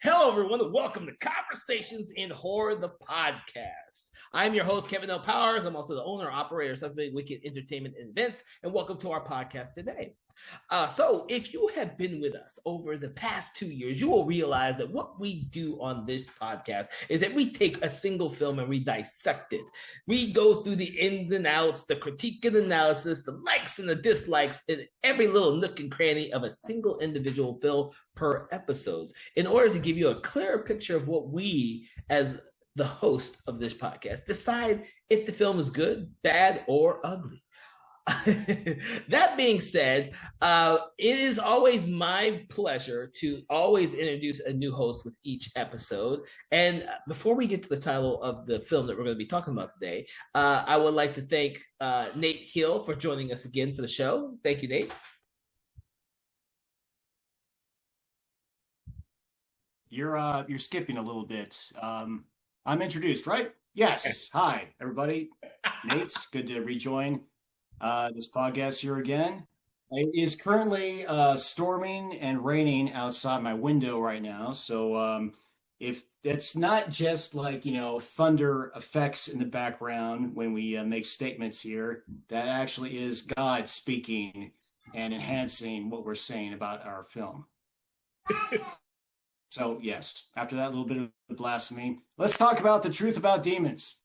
Hello, everyone, and welcome to Conversations in Horror, the podcast. I'm your host, Kevin L. Powers. I'm also the owner operator of Something Wicked Entertainment and Events, and welcome to our podcast today. So, if you have been with us over the past 2 years, you will realize that what we do on this podcast is that we take a single film and we dissect it. We go through the ins and outs, the critique and analysis, the likes and the dislikes, and every little nook and cranny of a single individual film per episodes in order to give you a clearer picture of what we, as the host of this podcast, decide if the film is good, bad, or ugly. That being said, it is always my pleasure to always introduce a new host with each episode. And before we get to the title of the film that we're going to be talking about today, I would like to thank Nate Hill for joining us again for the show. Thank you, Nate. You're skipping a little bit. I'm introduced, right? Yes. Hi, everybody. Nate, good to rejoin this podcast here again. It is currently storming and raining outside my window right now. So if it's not just like, thunder effects in the background when we make statements here, that actually is God speaking and enhancing what we're saying about our film. So, yes, after that little bit of blasphemy, let's talk about The Truth About Demons.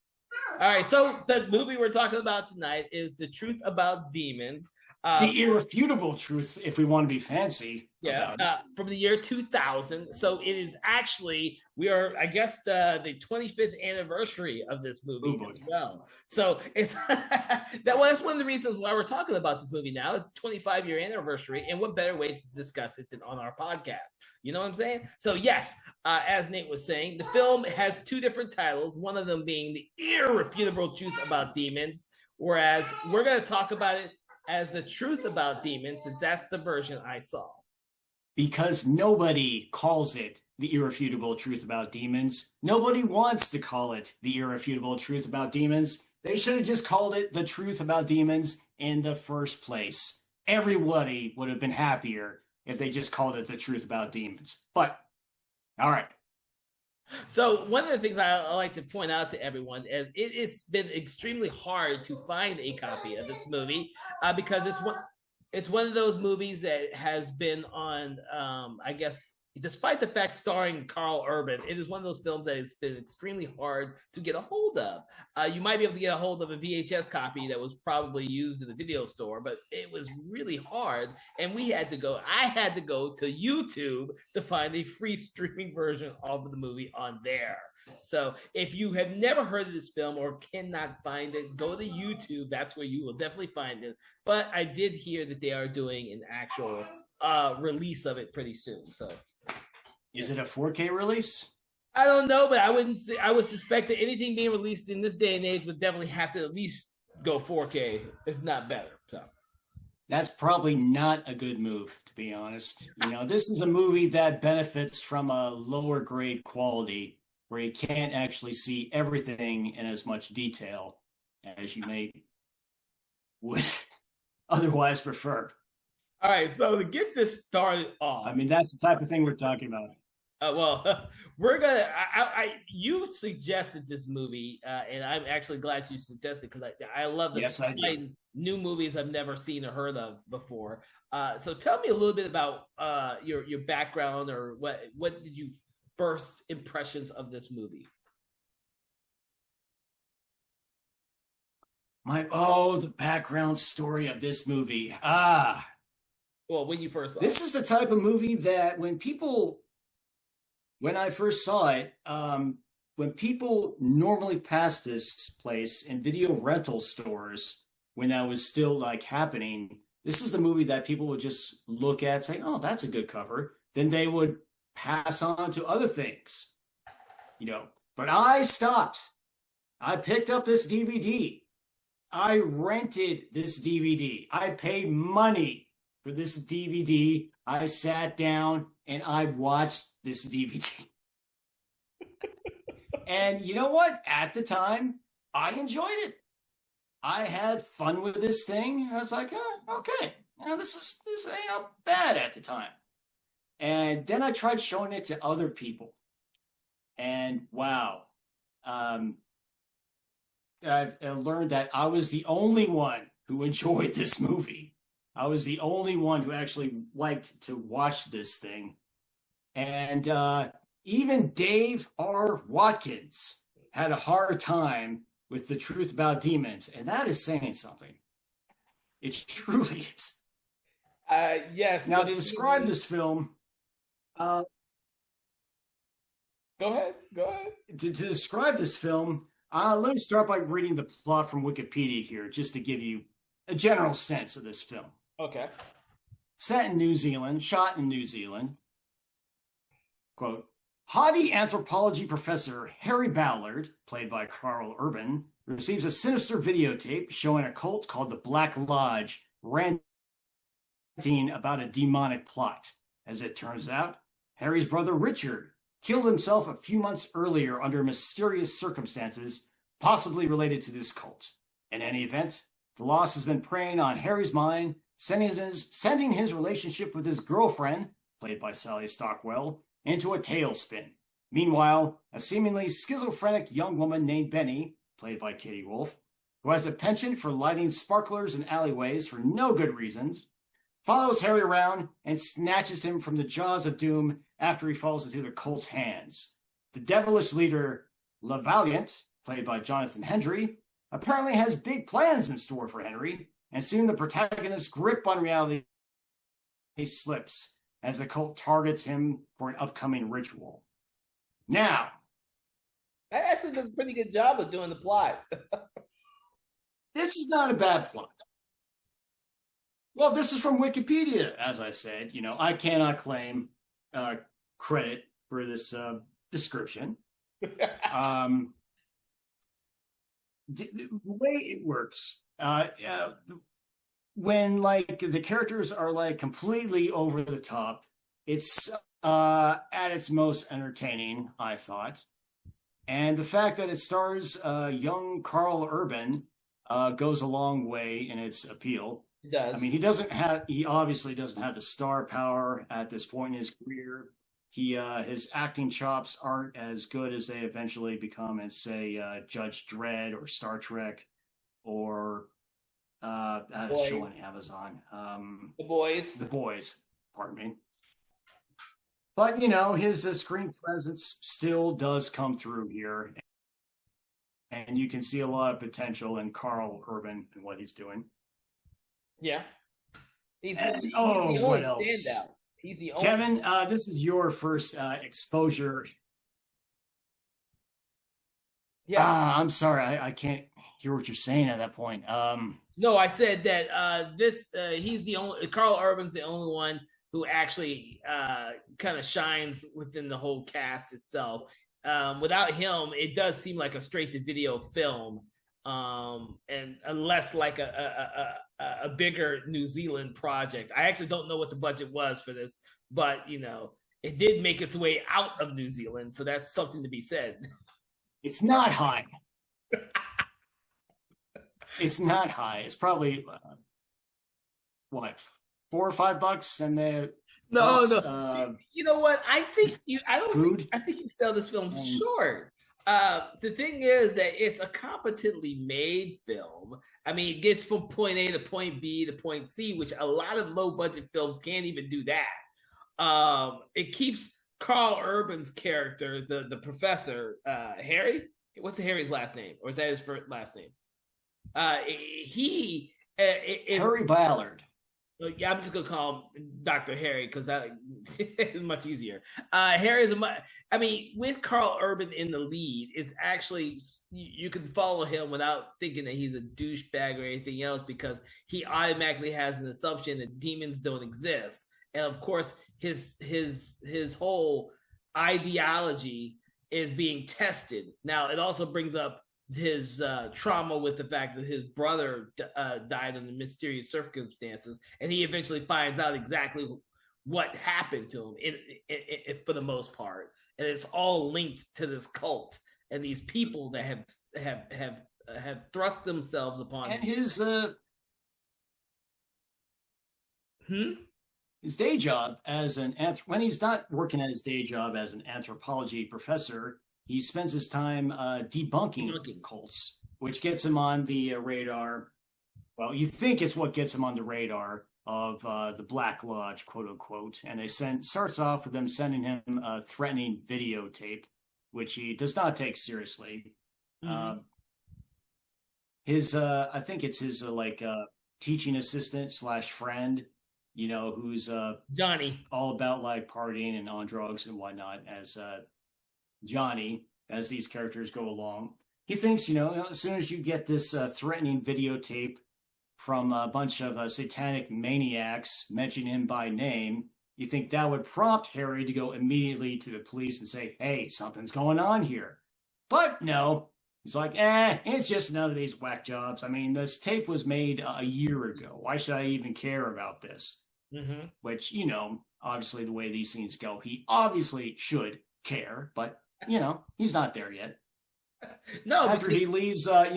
All right, so the movie we're talking about tonight is The Truth About Demons. The irrefutable truth, if we want to be fancy. Yeah, from the year 2000. So it is actually, we are, I guess, the 25th anniversary of this movie as well. So it's that's one of the reasons why we're talking about this movie now. It's a 25-year anniversary, and what better way to discuss it than on our podcast? You know what I'm saying? So yes, as Nate was saying, the film has two different titles, one of them being The Irrefutable Truth About Demons, whereas we're going to talk about it as The Truth About Demons, since that's the version I saw. Because nobody calls it The Irrefutable Truth About Demons. Nobody wants to call it The Irrefutable Truth About Demons. They should have just called it The Truth About Demons in the first place. Everybody would have been happier if they just called it The Truth About Demons. But, all right. So one of the things I like to point out to everyone is it's been extremely hard to find a copy of this movie because it's one of those movies that has been on, I guess, despite the fact starring Karl Urban, it is one of those films that has been extremely hard to get a hold of. You might be able to get a hold of a VHS copy that was probably used in the video store, but it was really hard. And I had to go to YouTube to find a free streaming version of the movie on there. So if you have never heard of this film or cannot find it, go to YouTube. That's where you will definitely find it. But I did hear that they are doing an actual release of it pretty soon. So is it a 4K release? I don't know, but I would suspect that anything being released in this day and age would definitely have to at least go 4K, if not better. So that's probably not a good move, to be honest. This is a movie that benefits from a lower grade quality where you can't actually see everything in as much detail as you would otherwise prefer. All right, so to get this started off, that's the type of thing we're talking about. We're gonna. You suggested this movie, and I'm actually glad you suggested because I love new movies I've never seen or heard of before. So tell me a little bit about your background, or what did you first impressions of this movie? The background story of this movie. Well, when you first saw this is the type of movie that when I first saw it, when people normally pass this place in video rental stores, when that was still happening, this is the movie that people would just look at, say, "Oh, that's a good cover." Then they would pass on to other things, But I stopped. I picked up this DVD. I rented this DVD. I paid money for this DVD. I sat down and I watched this DVD. And you know what? At the time, I enjoyed it. I had fun with this thing. I was like, okay, this ain't bad at the time. And then I tried showing it to other people. And wow, um, I've learned that I was the only one who enjoyed this movie. I was the only one who actually liked to watch this thing. And even Dave R. Watkins had a hard time with the truth about demons. And that is saying something. It truly is. Yes. Now, to describe this film, uh, Go ahead. Go ahead. to describe this film, let me start by reading the plot from Wikipedia here, just to give you a general sense of this film. Okay. Set in New Zealand, shot in New Zealand. Quote, haughty anthropology professor Harry Ballard, played by Carl Urban, receives a sinister videotape showing a cult called the Black Lodge ranting about a demonic plot. As it turns out, Harry's brother Richard killed himself a few months earlier under mysterious circumstances, possibly related to this cult. In any event, the loss has been preying on Harry's mind, sending his relationship with his girlfriend, played by Sally Stockwell, into a tailspin. Meanwhile, a seemingly schizophrenic young woman named Benny, played by Katie Wolf, who has a penchant for lighting sparklers in alleyways for no good reasons, follows Harry around and snatches him from the jaws of doom after he falls into the cult's hands. The devilish leader, LaValiant, played by Jonathan Hendry, apparently has big plans in store for Henry, and soon the protagonist's grip on reality slips as the cult targets him for an upcoming ritual. Now, That actually does a pretty good job of doing the plot. this is not a bad plot. Well, this is from Wikipedia, as I said. You know, I cannot claim credit for this description. The way it works, when like the characters are like completely over the top, it's at its most entertaining, I thought. And the fact that it stars young Carl Urban goes a long way in its appeal. It does. I mean, he obviously doesn't have the star power at this point in his career. His acting chops aren't as good as they eventually become in, say, Judge Dredd or Star Trek or show on Amazon. The Boys. The Boys, pardon me. But, you know, his screen presence still does come through here. And you can see a lot of potential in Carl Urban and what he's doing. Yeah. He's And, the only what else? standout. He's the only. Kevin, this is your first exposure. Yeah. I'm sorry, I can't hear what you're saying at that point. No, I said that he's the only Carl Urban's the only one who actually kind of shines within the whole cast itself. Without him, it does seem like a straight to video film, and less like a bigger New Zealand project. I actually don't know what the budget was for this, but you know, it did make its way out of New Zealand, so that's something to be said. It's not high. It's not high. It's probably what, $4 or $5, and the No, plus, no. You know what? I think you. I don't. Food? I think you sell this film short. The thing is that it's a competently made film. I mean, it gets from point A to point B to point C, which a lot of low budget films can't even do that. It keeps Carl Urban's character, the professor, Harry. What's the Harry's last name, or is that his first last name? Harry Ballard. Yeah, I'm just gonna call him Dr. Harry because that is much easier. Harry's I mean, with Carl Urban in the lead, it's actually you can follow him without thinking that he's a douchebag or anything else because he automatically has an assumption that demons don't exist, and of course his whole ideology is being tested. Now, it also brings up his trauma with the fact that his brother died under mysterious circumstances, and he eventually finds out exactly what happened to him in for the most part, and it's all linked to this cult and these people that have thrust themselves upon And him. his day job as when he's not working at his day job as an anthropology professor, he spends his time debunking cults, which gets him on the radar. Well, you think it's what gets him on the radar of the Black Lodge, quote unquote. And starts off with them sending him a threatening videotape, which he does not take seriously. Mhm. I think it's his teaching assistant slash friend, who's Johnny. all about like partying and on drugs and whatnot, as Johnny, as these characters go along. He thinks, as soon as you get this threatening videotape from a bunch of satanic maniacs mentioning him by name, you think that would prompt Harry to go immediately to the police and say, hey, something's going on here. But no, he's like, it's just none of these whack jobs. I mean, this tape was made a year ago. Why should I even care about this? Mm-hmm. Which, obviously the way these things go, he obviously should care, but, he's not there yet. No, After he leaves, well,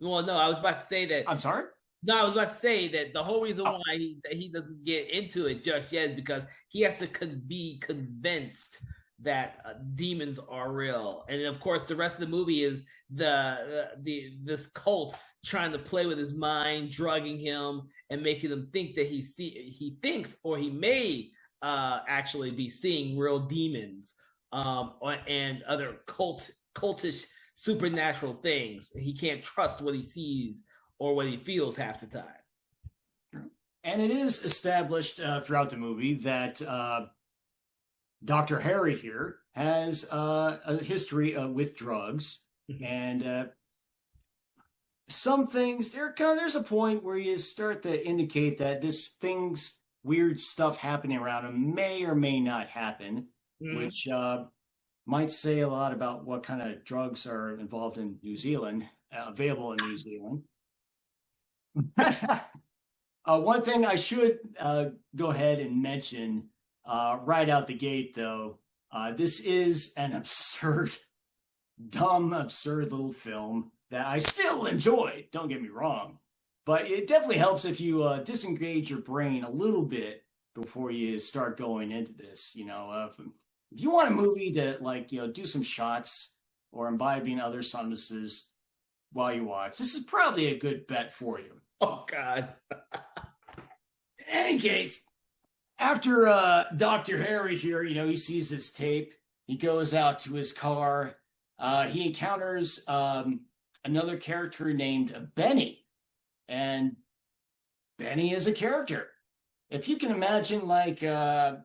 no, I was about to say that. I'm sorry? No, I was about to say that the whole reason why he doesn't get into it just yet is because he has to be convinced that demons are real, and of course, the rest of the movie is this cult trying to play with his mind, drugging him, and making him think that he thinks or he may actually be seeing real demons and other cultish supernatural things. He can't trust what he sees or what he feels half the time. And it is established throughout the movie that Dr. Harry here has a history with drugs. And some things, there's a point where you start to indicate that weird stuff happening around him may or may not happen, which might say a lot about what kind of drugs are involved in New Zealand, available in New Zealand. One thing I should go ahead and mention right out the gate, though, this is an absurd little film that I still enjoy. Don't get me wrong. But it definitely helps if you disengage your brain a little bit before you start going into this. If you want a movie to do some shots or imbibing other substances while you watch, this is probably a good bet for you. Oh God. In any case, after Dr. Harry here, he sees this tape. He goes out to his car. He encounters another character named Benny. And Benny is a character. If you can imagine a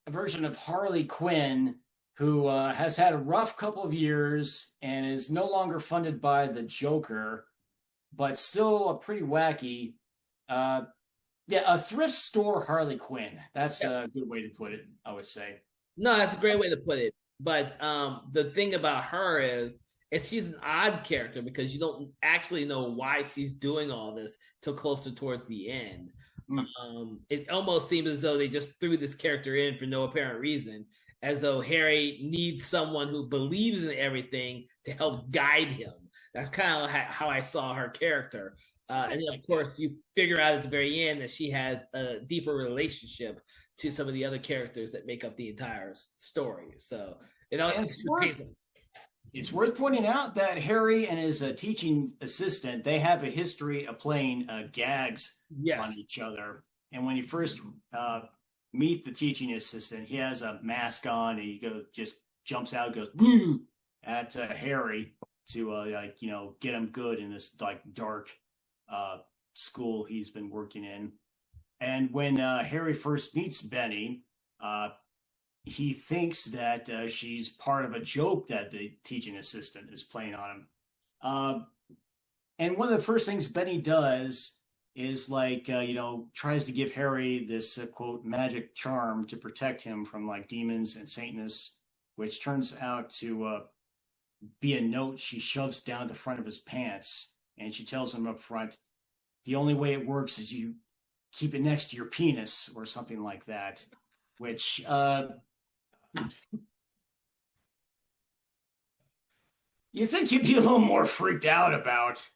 version of Harley Quinn who has had a rough couple of years and is no longer funded by the Joker, but still pretty wacky. A thrift store Harley Quinn. That's a good way to put it, I would say. No, that's a great way to put it. But the thing about her is she's an odd character because you don't actually know why she's doing all this till closer towards the end. It almost seems as though they just threw this character in for no apparent reason, as though Harry needs someone who believes in everything to help guide him. That's kind of how I saw her character. And then, of course, you figure out at the very end that she has a deeper relationship to some of the other characters that make up the entire story. So it's worth pointing out that Harry and his teaching assistant, they have a history of playing gags on each other. And when you first meet the teaching assistant, he has a mask on and he just jumps out and goes boo at Harry to get him good in this dark school he's been working in. And when Harry first meets Benny, he thinks that she's part of a joke that the teaching assistant is playing on him. And one of the first things Benny does is tries to give Harry this quote magic charm to protect him from demons and Satanists, which turns out to be a note she shoves down the front of his pants. And she tells him up front, the only way it works is you keep it next to your penis or something like that, which you think you'd be a little more freaked out about.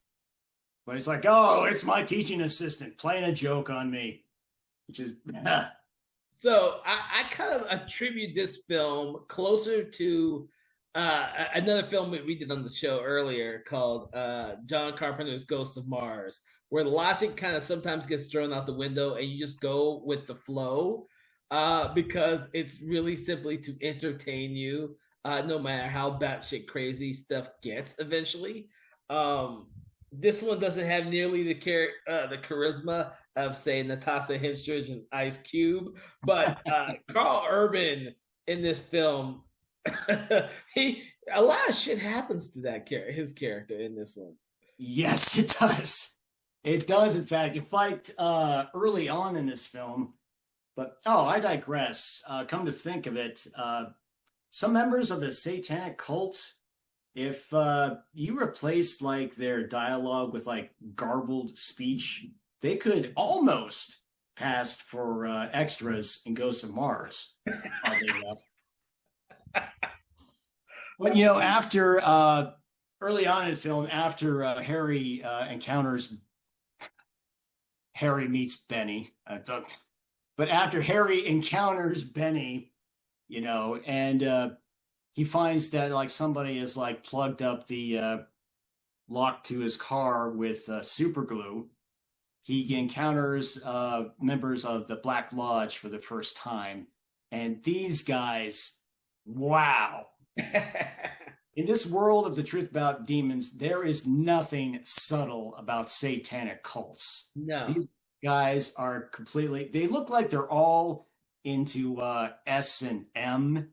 But he's like, oh, it's my teaching assistant playing a joke on me, which is So I kind of attribute this film closer to another film that we did on the show earlier called John Carpenter's Ghost of Mars, where logic kind of sometimes gets thrown out the window and you just go with the flow because it's really simply to entertain you, no matter how batshit crazy stuff gets eventually. This one doesn't have nearly the charisma of, say, Natasha Henstridge and Ice Cube, but Carl Urban in this film, he a lot of shit happens to his character in this one. yes, it does. It does, in fact. You fight early on in this film, but I digress. Come to think of it, some members of the satanic cult, if you replaced like their dialogue with like garbled speech, they could almost pass for extras in Ghosts of Mars. Oddly enough. But after early on in the film, after Harry meets Benny, but after Harry encounters Benny, and he finds that like somebody has like plugged up the lock to his car with super glue. He encounters members of the Black Lodge for the first time, and these guys, wow. In this world of the truth about demons, there is nothing subtle about satanic cults. No. These guys are they look like they're all into S&M,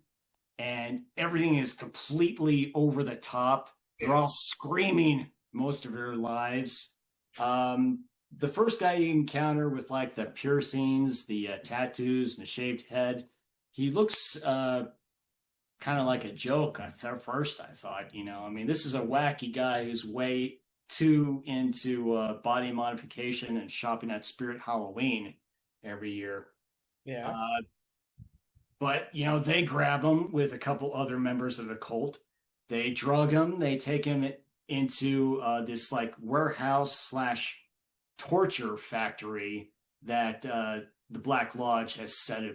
and everything is completely over the top. They're all screaming most of their lives. The first guy you encounter with like the piercings, the tattoos, and the shaved head, he looks kind of like a joke at first, I thought. I mean, this is a wacky guy who's way too into body modification and shopping at Spirit Halloween every year. Yeah. But, they grab him with a couple other members of the cult. They drug him. They take him into this like warehouse slash torture factory that the Black Lodge has set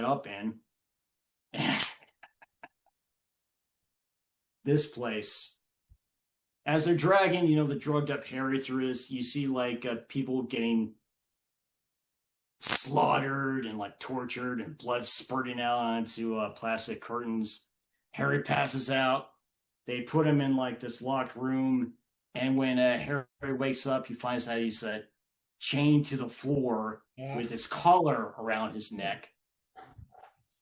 up in. And this place, as they're dragging, the drugged up Harry through you see like people getting slaughtered and like tortured and blood spurting out onto plastic curtains. Harry passes out. They put him in like this locked room, and when Harry wakes up, he finds out he's chained to the floor with his collar around his neck,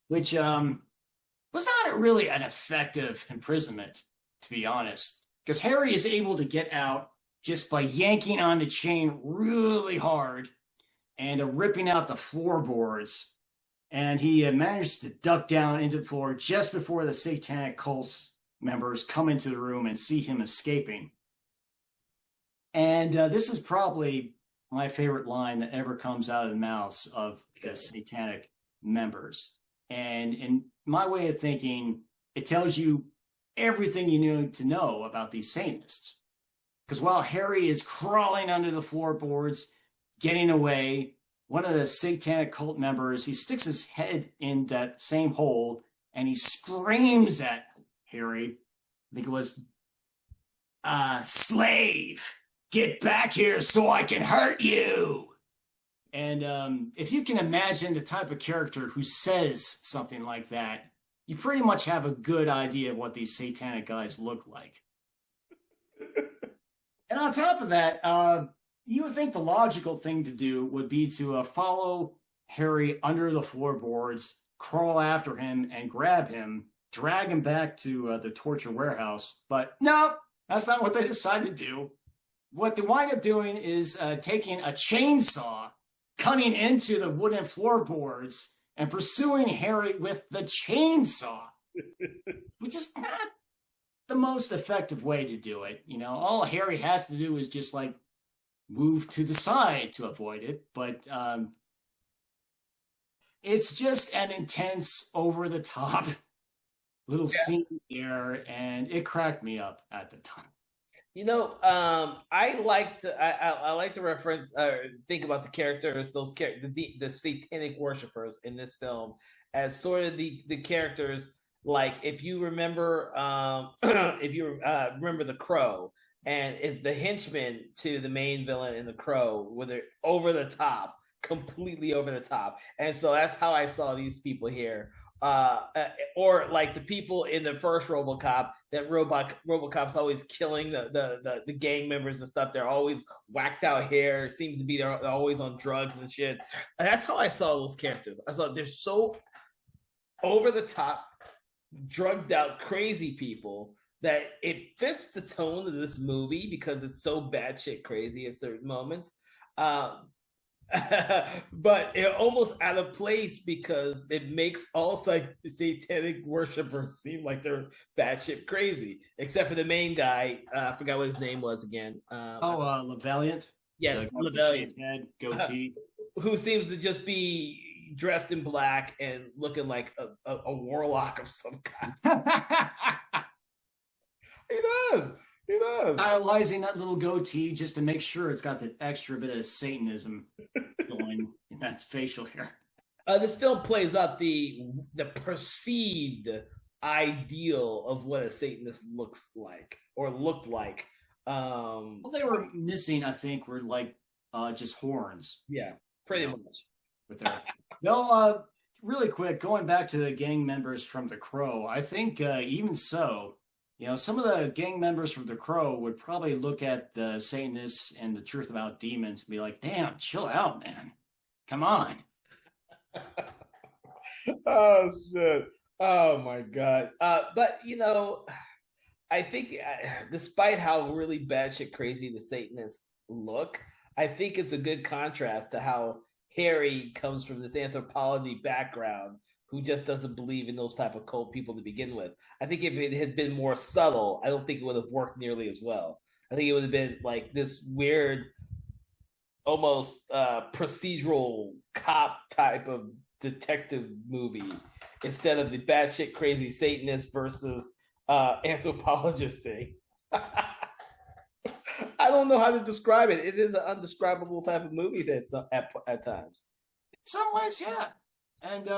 which was not really an effective imprisonment, to be honest, because Harry is able to get out just by yanking on the chain really hard and ripping out the floorboards. And he managed to duck down into the floor just before the satanic cult members come into the room and see him escaping. And this is probably my favorite line that ever comes out of the mouths of the satanic members. And in my way of thinking, it tells you everything you need to know about these Satanists. Because while Harry is crawling under the floorboards, getting away, one of the satanic cult members, he sticks his head in that same hole and he screams at Harry. I think it was, slave, get back here so I can hurt you. And if you can imagine the type of character who says something like that, you pretty much have a good idea of what these satanic guys look like. And on top of that, you would think the logical thing to do would be to follow Harry under the floorboards, crawl after him and grab him, drag him back to the torture warehouse. But no, that's not what they decide to do. What they wind up doing is taking a chainsaw, cutting into the wooden floorboards, and pursuing Harry with the chainsaw, which is not the most effective way to do it. All Harry has to do is just like move to the side to avoid it. But it's just an intense, over the top little scene there, and it cracked me up at the time. I like to reference think about the characters, the satanic worshippers in this film as sort of the characters. Like if you remember, if you remember the Crow, and if the henchmen to the main villain in the Crow, where they're over the top, completely over the top, and so that's how I saw these people here. Or like the people in the first RoboCop, that RoboCop's always killing the gang members and stuff. They're always whacked out hair. It seems to be they're always on drugs and shit. And that's how I saw those characters. I saw they're so over the top, drugged out, crazy people that it fits the tone of this movie because it's so batshit crazy at certain moments. Um, but it almost out of place because it makes all satanic worshippers seem like they're batshit crazy, except for the main guy. I forgot what his name was again. LaValliant. Yeah, the shaved head, goatee, who seems to just be dressed in black and looking like a warlock of some kind. He does. He does. Stylizing that little goatee just to make sure it's got the extra bit of Satanism going in that facial hair. This film plays out the perceived ideal of what a Satanist looks like or looked like. What they were missing, I think, were like just horns. Yeah, pretty much. With their... No, really quick, going back to the gang members from The Crow, I think even so, some of the gang members from The Crow would probably look at the Satanists and the Truth About Demons and be like, damn, chill out, man. Come on. Oh, shit. Oh, my God. But, I think despite how really batshit crazy the Satanists look, I think it's a good contrast to how Harry comes from this anthropology background who just doesn't believe in those type of cold people to begin with. I think if it had been more subtle, I don't think it would have worked nearly as well. I think it would have been like this weird, almost procedural cop type of detective movie instead of the batshit crazy Satanist versus anthropologist thing. I don't know how to describe it. It is an undescribable type of movie at times. In some ways, yeah. And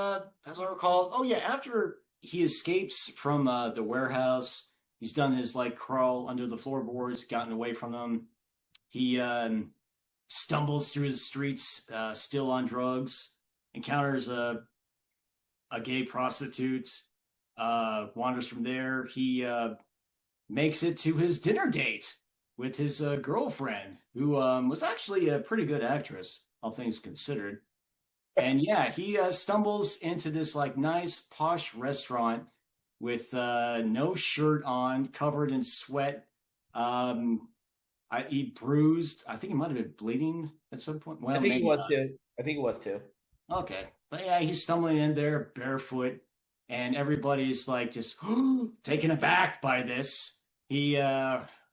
as I recall, oh yeah, after he escapes from the warehouse, he's done his like crawl under the floorboards, gotten away from them. He stumbles through the streets, still on drugs, encounters a gay prostitute, wanders from there. He makes it to his dinner date with his girlfriend, who was actually a pretty good actress, all things considered. And yeah, he stumbles into this like nice posh restaurant with no shirt on, covered in sweat. He bruised. I think he might have been bleeding at some point. Well, I think he was too. I think he was too. Okay, but yeah, he's stumbling in there barefoot, and everybody's like just taken aback by this. He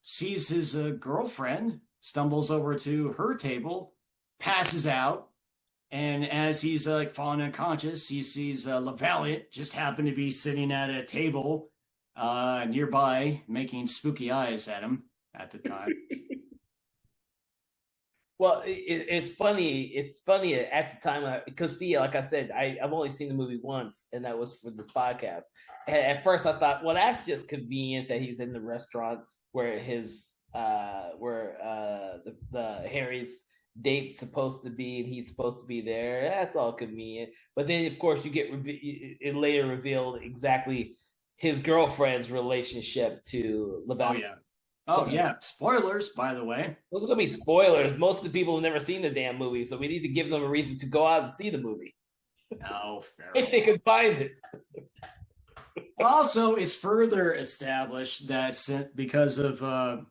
sees his girlfriend, stumbles over to her table, passes out. And as he's like falling unconscious, he sees LaValliant just happen to be sitting at a table nearby, making spooky eyes at him at the time. Well, it's funny. It's funny at the time because, like I said, I've only seen the movie once, and that was for this podcast. And at first, I thought, well, that's just convenient that he's in the restaurant where the Harry's date's supposed to be and he's supposed to be there. That's all convenient. But then of course you get it later revealed exactly his girlfriend's relationship to LaValliant. Oh yeah. Spoilers, by the way. Those are gonna be spoilers. Most of the people have never seen the damn movie, so we need to give them a reason to go out and see the movie. Oh, fair if they can find it. Also, it's further established that because of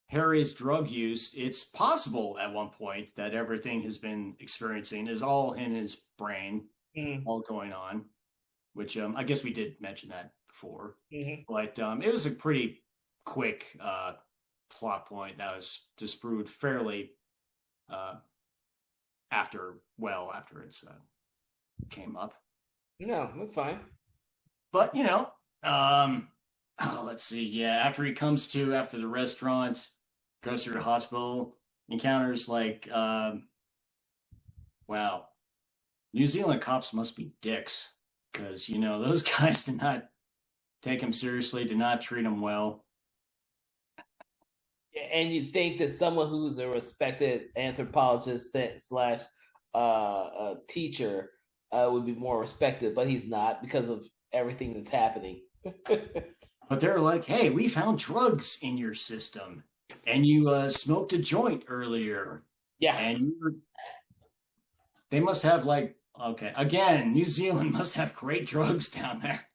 Harry's drug use, it's possible at one point that everything has been experiencing is all in his brain, all going on, which I guess we did mention that before. But it was a pretty quick plot point that was disproved fairly after it's came up. No, that's fine. But Oh, let's see. Yeah, after the restaurant, goes to the hospital, encounters wow, New Zealand cops must be dicks because those guys did not take him seriously, did not treat him well. And you think that someone who's a respected anthropologist slash teacher would be more respected, but he's not because of everything that's happening. But they're like, hey, we found drugs in your system, and you smoked a joint earlier, Yeah. and they must have okay, again, New Zealand must have great drugs down there.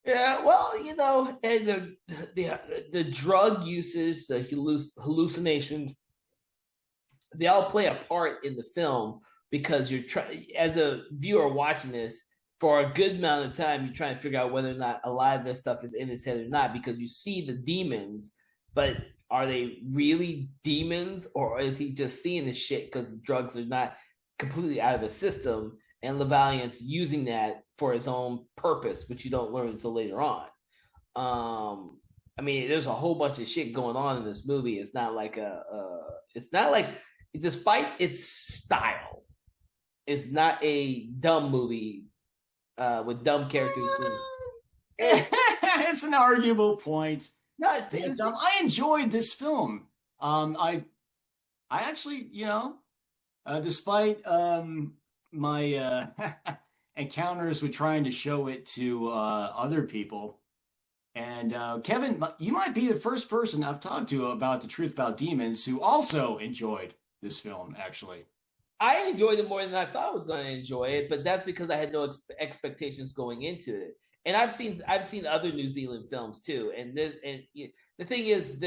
Yeah, well, and the drug usage, the hallucinations, they all play a part in the film because you're as a viewer watching this for a good amount of time, you're trying to figure out whether or not a lot of this stuff is in his head or not because you see the demons, but are they really demons or is he just seeing this shit because the drugs are not completely out of the system? And LaValliante's using that for his own purpose, which you don't learn until later on. I mean, there's a whole bunch of shit going on in this movie. It's not like despite its style, it's not a dumb movie with dumb characters. It's an arguable point. No, I enjoyed this film. I actually, despite my encounters with trying to show it to other people. And Kevin, you might be the first person I've talked to about The Truth About Demons who also enjoyed this film, actually. I enjoyed it more than I thought I was going to enjoy it, but that's because I had no expectations going into it. And I've seen other New Zealand films too. And the thing is,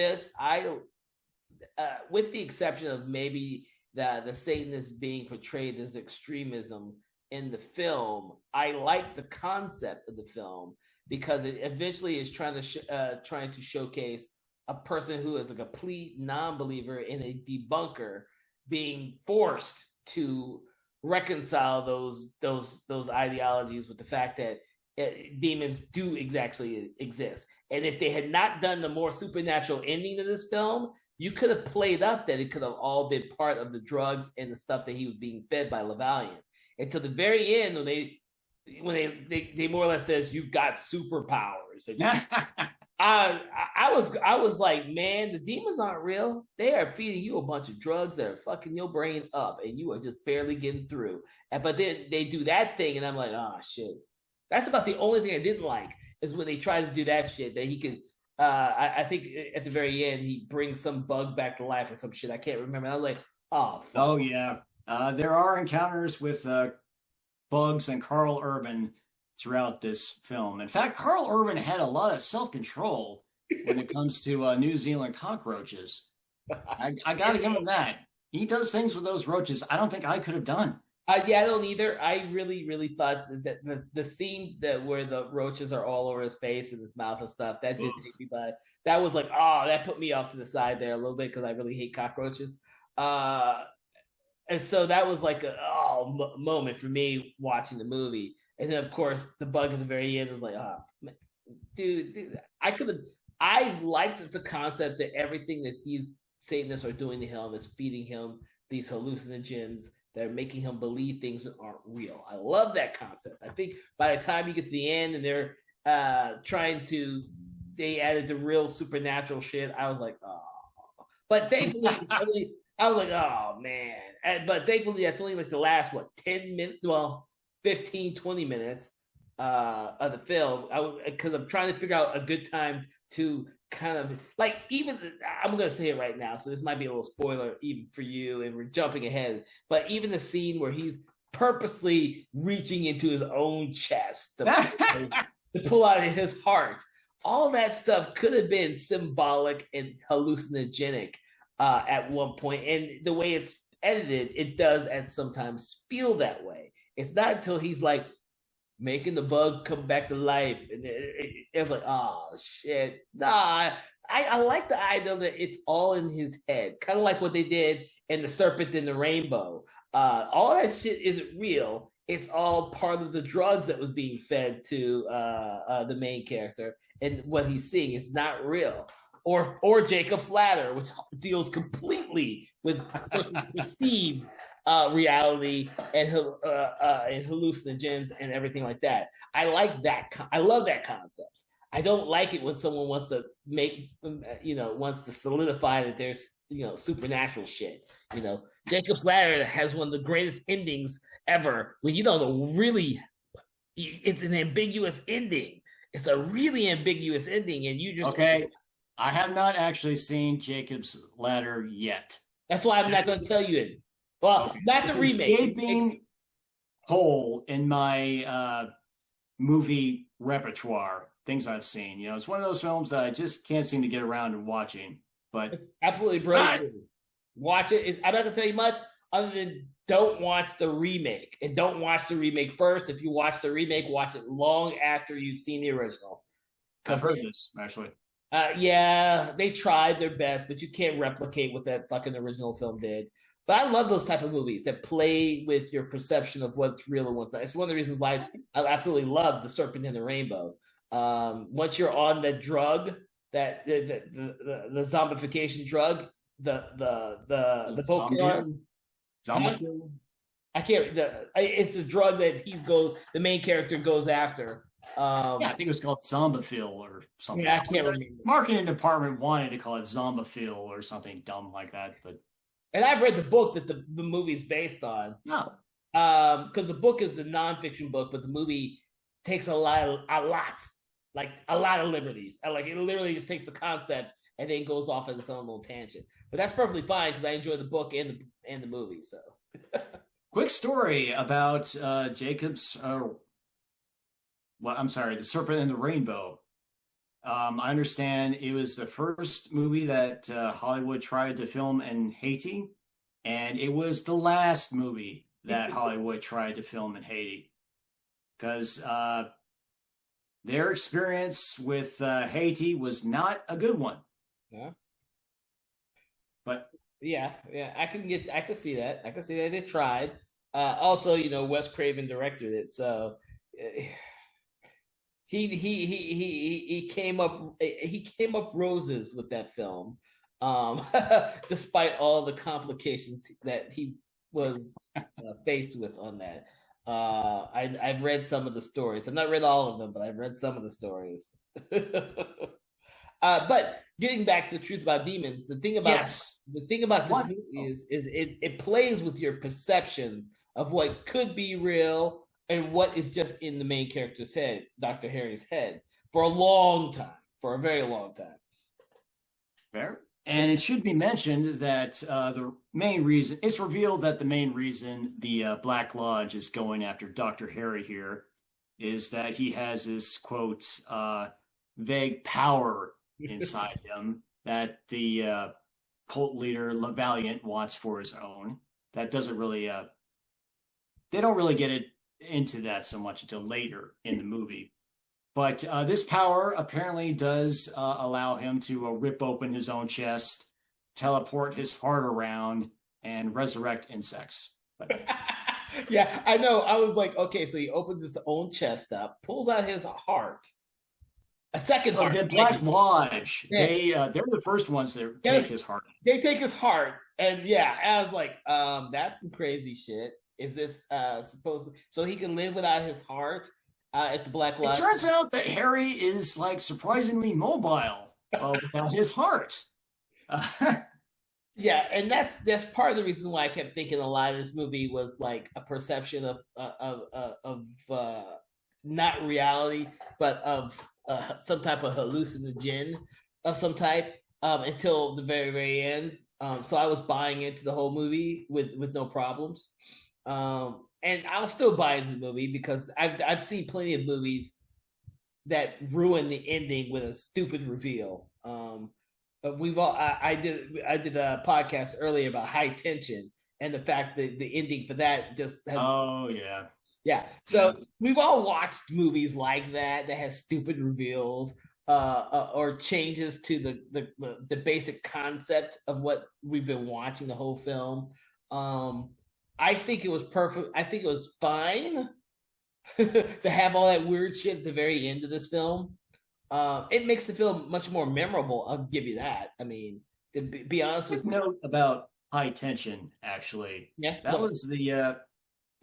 with the exception of maybe the Satanists being portrayed as extremism in the film, I like the concept of the film because it eventually is trying to showcase a person who is a complete non-believer and a debunker being forced to reconcile those ideologies with the fact that demons do exactly exist. And if they had not done the more supernatural ending to this film, you could have played up that it could have all been part of the drugs and the stuff that he was being fed by LaValliante. Until the very end, when they more or less says you've got superpowers. I was like, man, the demons aren't real. They are feeding you a bunch of drugs that are fucking your brain up, and you are just barely getting through. But then they do that thing, and I'm like, oh shit. That's about the only thing I didn't like is when they try to do that shit that he can. I think at the very end he brings some bug back to life or some shit. I can't remember. I was like, oh, fuck. Oh yeah. There are encounters with bugs and Carl Urban throughout this film. In fact, Carl Urban had a lot of self-control when it comes to New Zealand cockroaches. I got to give him that. He does things with those roaches I don't think I could have done. Yeah, I don't either. I really, really thought that the scene where the roaches are all over his face and his mouth and stuff, that did take me by. That was like, oh, that put me off to the side there a little bit because I really hate cockroaches. And so that was like a moment for me watching the movie. And then, of course, the bug at the very end was like, oh, dude, I liked the concept that everything that these Satanists are doing to him is feeding him these hallucinogens that are making him believe things that aren't real. I love that concept. I think by the time you get to the end and they're they added the real supernatural shit, I was like, oh. But thankfully, I was like, oh, man. But thankfully, that's only like the last, 10 minutes? Well, 15, 20 minutes of the film. Because I'm trying to figure out a good time to kind of, I'm going to say it right now, so this might be a little spoiler even for you, and we're jumping ahead. But even the scene where he's purposely reaching into his own chest to pull out his heart, all that stuff could have been symbolic and hallucinogenic at one point. And the way it's edited, it does and sometimes feel that way. It's not until he's like making the bug come back to life. And it's like, oh, shit. Nah, I like the idea that it's all in his head, kind of like what they did in The Serpent and the Rainbow. All that shit isn't real. It's all part of the drugs that was being fed to the main character, and what he's seeing is not real. Or Jacob's Ladder, which deals completely with perceived reality and hallucinogens and everything like that. I like that. I love that concept. I don't like it when someone wants to wants to solidify that there's, supernatural shit. Jacob's Ladder has one of the greatest endings ever. When it's an ambiguous ending. It's a really ambiguous ending, and you just okay. I have not actually seen Jacob's Ladder yet. That's why I'm not going to tell you it. Well, okay. Not the remake. Gaping hole in my movie repertoire. Things I've seen. It's one of those films that I just can't seem to get around to watching. But it's absolutely brilliant. Watch it. I'm not going to tell you much other than don't watch the remake. And don't watch the remake first. If you watch the remake, watch it long after you've seen the original. I've heard this, actually. Yeah, they tried their best, but you can't replicate what that fucking original film did. But I love those type of movies that play with your perception of what's real and what's not. It's one of the reasons why I absolutely love The Serpent and the Rainbow. Once you're on the drug, that the zombification drug, the Pokemon zombie. I can't. It's a drug that the main character goes after. I think it was called Zombafil or something. Yeah, I can't remember. Marketing department wanted to call it Zombafil or something dumb like that, and I've read the book that the movie's based on. No, because the book is the nonfiction book, but the movie takes a lot of liberties. Like, it literally just takes the concept and then goes off on its own little tangent. But that's perfectly fine because I enjoy the book and the movie. So, quick story about Jacob's. I'm sorry, The Serpent and the Rainbow. I understand it was the first movie that Hollywood tried to film in Haiti, and it was the last movie that Hollywood tried to film in Haiti, because their experience with Haiti was not a good one. Yeah. But yeah, I can see that. I can see that they tried. Also, Wes Craven directed it, so he came up roses with that film, despite all the complications that he was faced with on that. I've read some of the stories. I've not read all of them, but I've read some of the stories. But getting back to the Truth About Demons, the thing about this movie is it plays with your perceptions of what could be real and what is just in the main character's head, Dr. Harry's head, for a very long time. Fair. And it should be mentioned that the main reason, it's revealed that the main reason the Black Lodge is going after Dr. Harry here is that he has this, quote, vague power inside him that the cult leader LaValliant wants for his own. That doesn't really, they don't really get it into that so much until later in the movie. But this power apparently does allow him to rip open his own chest, teleport his heart around, and resurrect insects. Yeah, I know. I was like, okay, so he opens his own chest up, pulls out his heart, a second heart. The Black Lodge, they're the first ones that take his heart. They take his heart, and I was like, that's some crazy shit. Is this supposed so he can live without his heart at the Black Lodge? It turns out that Harry is like surprisingly mobile without his heart. Yeah, and that's part of the reason why I kept thinking a lot of this movie was like a perception of not reality, but of some type of hallucinogen of some type until the very, very end. So I was buying into the whole movie with no problems. And I'll still buy into the movie because I've seen plenty of movies that ruin the ending with a stupid reveal. But I did a podcast earlier about High Tension and the fact that the ending for that just has. Oh yeah. Yeah. So we've all watched movies like that has stupid reveals. or changes to the basic concept of what we've been watching the whole film. I think it was perfect. I think it was fine to have all that weird shit at the very end of this film. It makes the film much more memorable. I'll give you that. I mean, to be honest with you, note about High Tension, actually. yeah, That was the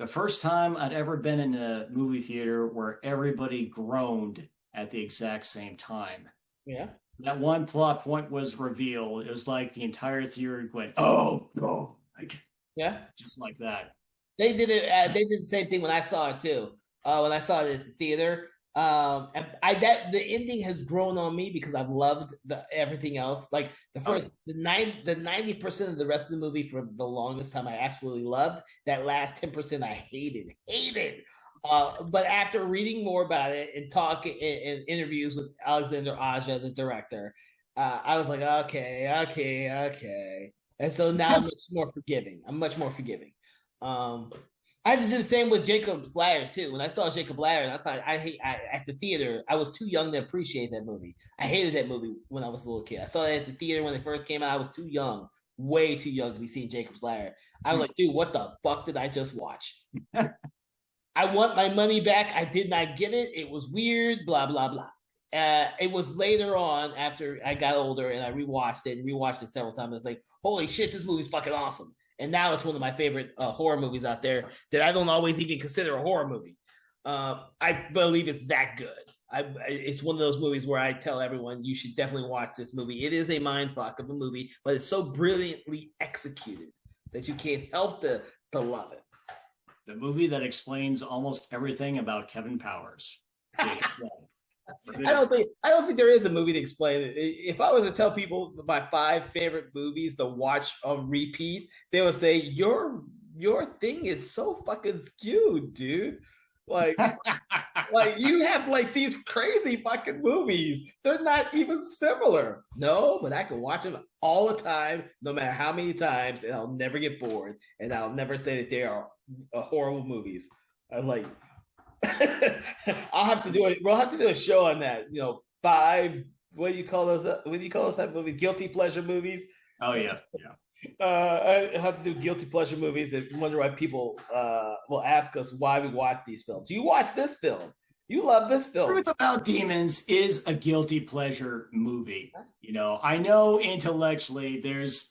first time I'd ever been in a movie theater where everybody groaned at the exact same time. yeah, That one plot point was revealed. It was like the entire theater went, "Oh, oh," like, yeah. just like that. They did it. They did the same thing when I saw it too. When I saw it in the theater, and that the ending has grown on me because I've loved everything else. Like the first, the 90% of the rest of the movie for the longest time, I absolutely loved. That last 10%, I hated. But after reading more about it and talking in interviews with Alexander Aja, the director, I was like, okay. And so now I'm much more forgiving. I had to do the same with Jacob's Ladder too. When I saw Jacob Ladder, I thought at the theater. I was too young to appreciate that movie. I hated that movie when I was a little kid. I saw it at the theater when it first came out. I was too young, way too young to be seeing Jacob's Ladder. I was like, dude, what the fuck did I just watch? I want my money back. I did not get it. It was weird. Blah blah blah. It was later on after I got older and I rewatched it several times. I was like, holy shit, this movie's fucking awesome. And now it's one of my favorite horror movies out there that I don't always even consider a horror movie. I believe it's that good. It's one of those movies where I tell everyone you should definitely watch this movie. It is a mindfuck of a movie, but it's so brilliantly executed that you can't help to love it. The movie that explains almost everything about Kevin Powers. I don't think there is a movie to explain it. If I was to tell people my 5 favorite movies to watch on repeat, they would say your thing is so fucking skewed, dude. Like you have like these crazy fucking movies. They're not even similar. No, but I can watch them all the time, no matter how many times, and I'll never get bored. And I'll never say that they are horrible movies. I'm like, I'll have to do it. We'll have to do a show on that. 5. What do you call those? What do you call those type of movies? Guilty pleasure movies. Oh yeah. I have to do guilty pleasure movies and wonder why people will ask us why we watch these films. You watch this film. You love this film. Truth About Demons is a guilty pleasure movie. I know intellectually this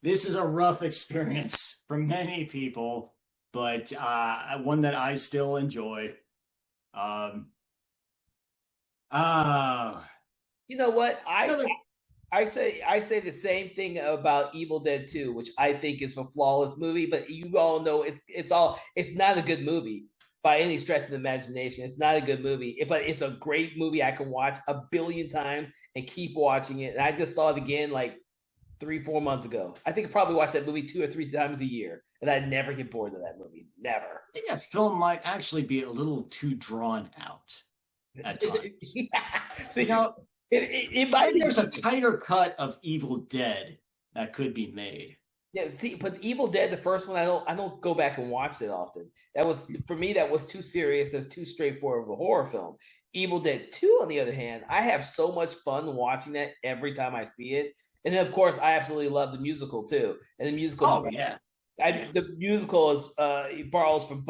is a rough experience for many people, but one that I still enjoy. You know what? I say the same thing about Evil Dead 2, which I think is a flawless movie, but you all know it's not a good movie by any stretch of the imagination. It's not a good movie, but it's a great movie I can watch a billion times and keep watching it. And I just saw it again like 3-4 months ago. I think I probably watched that movie 2 or 3 times a year, and I'd never get bored of that movie. Never. I think that film might actually be a little too drawn out at times. So, it might there's a tighter cut of Evil Dead that could be made. Yeah, see, but Evil Dead, the first one, I don't go back and watch it often. That was, for me, that was too serious and too straightforward of a horror film. Evil Dead 2, on the other hand, I have so much fun watching that every time I see it. And then, of course, I absolutely love the musical too. And the musical, the musical is borrows from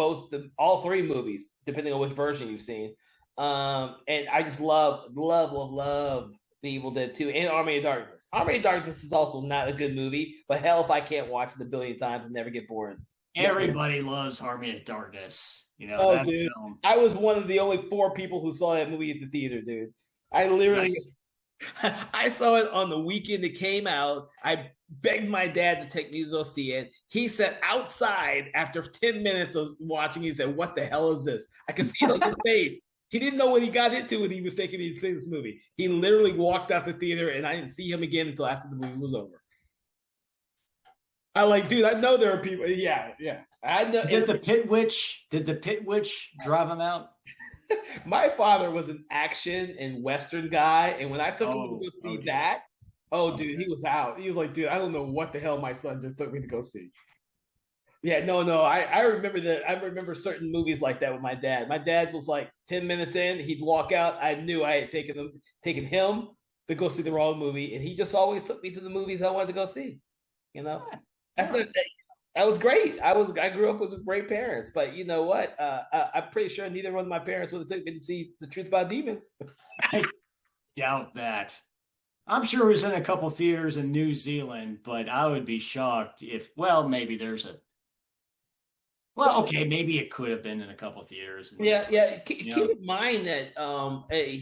all 3 movies, depending on which version you've seen. And I just love the Evil Dead 2 and Army of Darkness. Army of Darkness is also not a good movie, but hell, if I can't watch it a billion times and never get bored. Everybody loves Army of Darkness. Dude, film. I was one of the only 4 people who saw that movie at the theater, dude. I literally, I saw it on the weekend it came out. I begged my dad to take me to go see it. He sat outside after 10 minutes of watching. He said, "What the hell is this?" I could see it on his face. He didn't know what he got into when he was taking me to see this movie. He literally walked out the theater, and I didn't see him again until after the movie was over. I like, dude, I know there are people. Yeah. I know. Did the Pit Witch drive him out? My father was an action and Western guy, and when I took him to go see that, dude, he was out. He was like, dude, I don't know what the hell my son just took me to go see. Yeah, no. I remember that. I remember certain movies like that with my dad. My dad was like 10 minutes in, he'd walk out. I knew I had taken him to go see the wrong movie, and he just always took me to the movies I wanted to go see. You know, that's Yeah. not, that was great. I grew up with great parents, but you know what? I'm pretty sure neither one of my parents would have taken me to see The Truth About Demons. I doubt that. I'm sure it was in a couple theaters in New Zealand, but I would be shocked if, well, maybe there's a, well, Well, okay, maybe it could have been in a couple theaters. And, yeah. you Keep know, in mind that